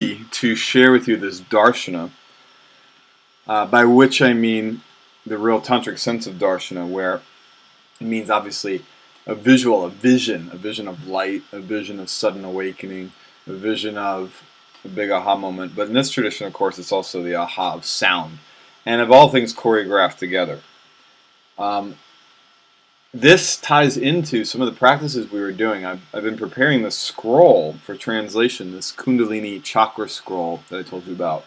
to share with you this darshana, by which I mean the real tantric sense of darshana, where it means obviously a visual, a vision of light, a vision of sudden awakening, a vision of a big aha moment. But in this tradition, of course, it's also the aha of sound, and of all things choreographed together. This ties into some of the practices we were doing. I've been preparing this scroll for translation, this Kundalini chakra scroll that I told you about.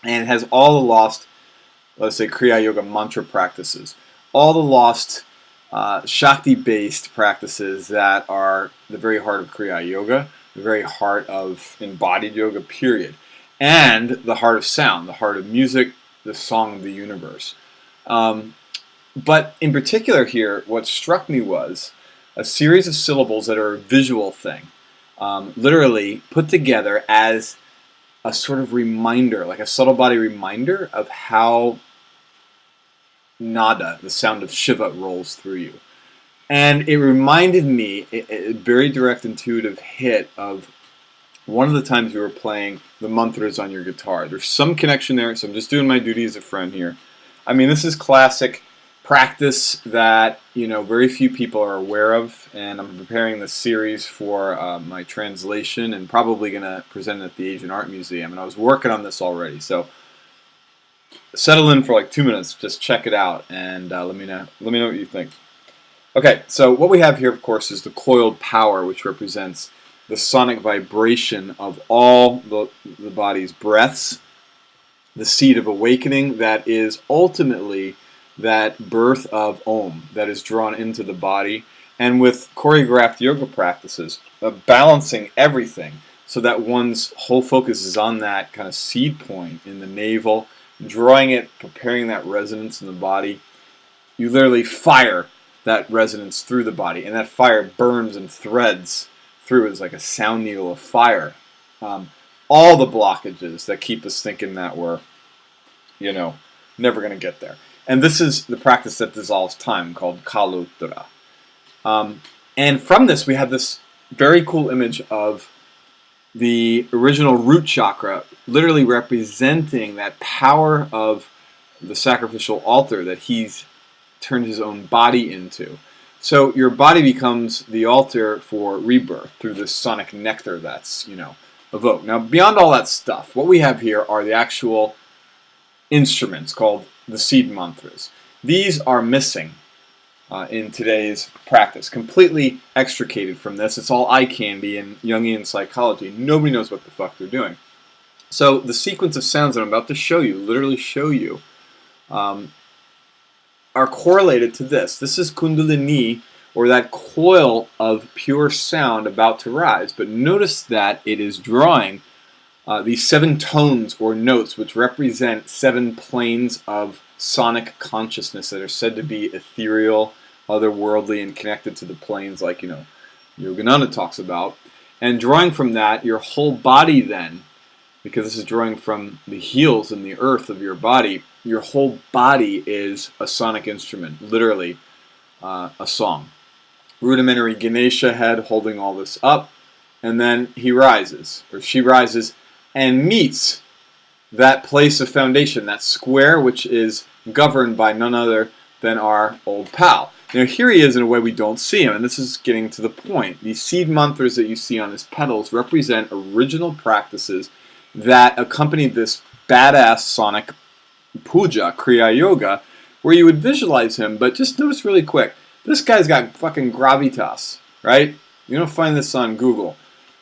And it has all the lost, let's say, Kriya Yoga mantra practices, all the lost Shakti-based practices that are the very heart of Kriya Yoga, the very heart of embodied yoga, period, and the heart of sound, the heart of music, the song of the universe. But in particular here, what struck me was a series of syllables that are a visual thing, literally put together as a sort of reminder, like a subtle body reminder of how nada, the sound of Shiva, rolls through you. And it reminded me, a very direct, intuitive hit of one of the times you were playing the mantras on your guitar. There's some connection there, so I'm just doing my duty as a friend here. I mean, this is classic practice that very few people are aware of, and I'm preparing this series for my translation and probably going to present it at the Asian Art Museum, and I was working on this already, so settle in for like 2 minutes, just check it out, and let me know what you think. Okay, so what we have here, of course, is the coiled power, which represents the sonic vibration of all the body's breaths, the seed of awakening that is ultimately that birth of Om that is drawn into the body, and with choreographed yoga practices of balancing everything so that one's whole focus is on that kind of seed point in the navel, drawing it, preparing that resonance in the body. You literally fire that resonance through the body, and that fire burns and threads through as like a sound needle of fire. All the blockages that keep us thinking that we're, never going to get there. And this is the practice that dissolves time, called Kaluttara. And from this, we have this very cool image of the original root chakra, literally representing that power of the sacrificial altar that he's turned his own body into. So your body becomes the altar for rebirth through this sonic nectar that's, evoked. Now, beyond all that stuff, what we have here are the actual instruments called the seed mantras. These are missing in today's practice, completely extricated from this. It's all eye candy and Jungian psychology. Nobody knows what the fuck they're doing. So the sequence of sounds that I'm about to show you, literally show you, are correlated to this. This is Kundalini, or that coil of pure sound about to rise. But notice that it is drawing these 7 tones or notes, which represent 7 planes of sonic consciousness that are said to be ethereal, otherworldly, and connected to the planes like, Yogananda talks about. And drawing from that, your whole body then, because this is drawing from the heels and the earth of your body, your whole body is a sonic instrument, literally a song. Rudimentary Ganesha head holding all this up, and then he rises, or she rises, and meets that place of foundation, that square which is governed by none other than our old pal. Now here he is in a way we don't see him, and this is getting to the point. These seed mantras that you see on his petals represent original practices that accompany this badass sonic puja, Kriya Yoga, where you would visualize him, but just notice really quick, this guy's got fucking gravitas, right? You don't find this on Google.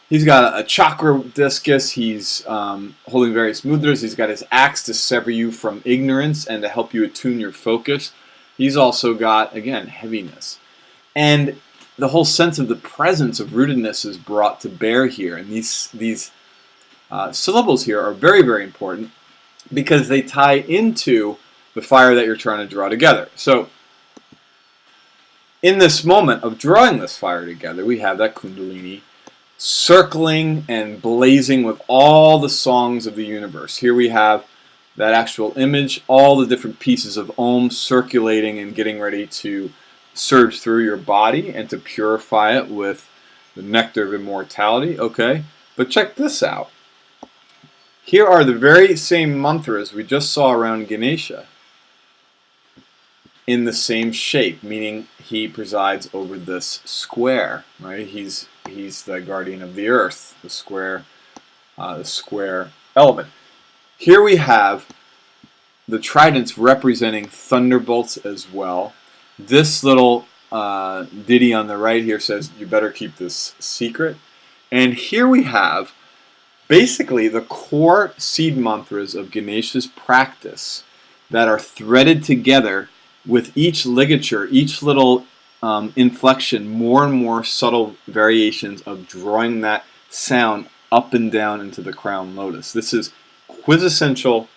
He's got a chakra discus, he's holding various mudras, he's got his axe to sever you from ignorance and to help you attune your focus. He's also got, again, heaviness. And the whole sense of the presence of rootedness is brought to bear here. And these syllables here are very, very important because they tie into the fire that you're trying to draw together. So, in this moment of drawing this fire together, we have that Kundalini circling and blazing with all the songs of the universe. Here we have that actual image, all the different pieces of Om circulating and getting ready to surge through your body and to purify it with the nectar of immortality. Okay, but check this out. Here are the very same mantras we just saw around Ganesha in the same shape, meaning he presides over this square, right? He's the guardian of the earth, the square element. Here we have the tridents representing thunderbolts as well. This little ditty on the right here says, you better keep this secret. And here we have basically the core seed mantras of Ganesha's practice that are threaded together with each ligature, each little inflection, more and more subtle variations of drawing that sound up and down into the crown lotus. This is quintessential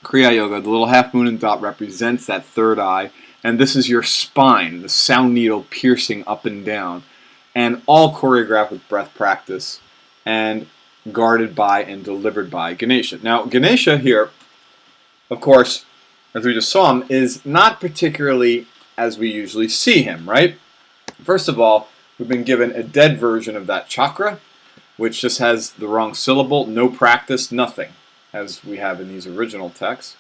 Kriya Yoga. The little half moon and dot represents that third eye, and this is your spine, the sound needle piercing up and down, and all choreographed with breath practice and guarded by and delivered by Ganesha. Now, Ganesha here, of course, as we just saw him, is not particularly as we usually see him, right? First of all, we've been given a dead version of that chakra, which just has the wrong syllable, no practice, nothing, as we have in these original texts.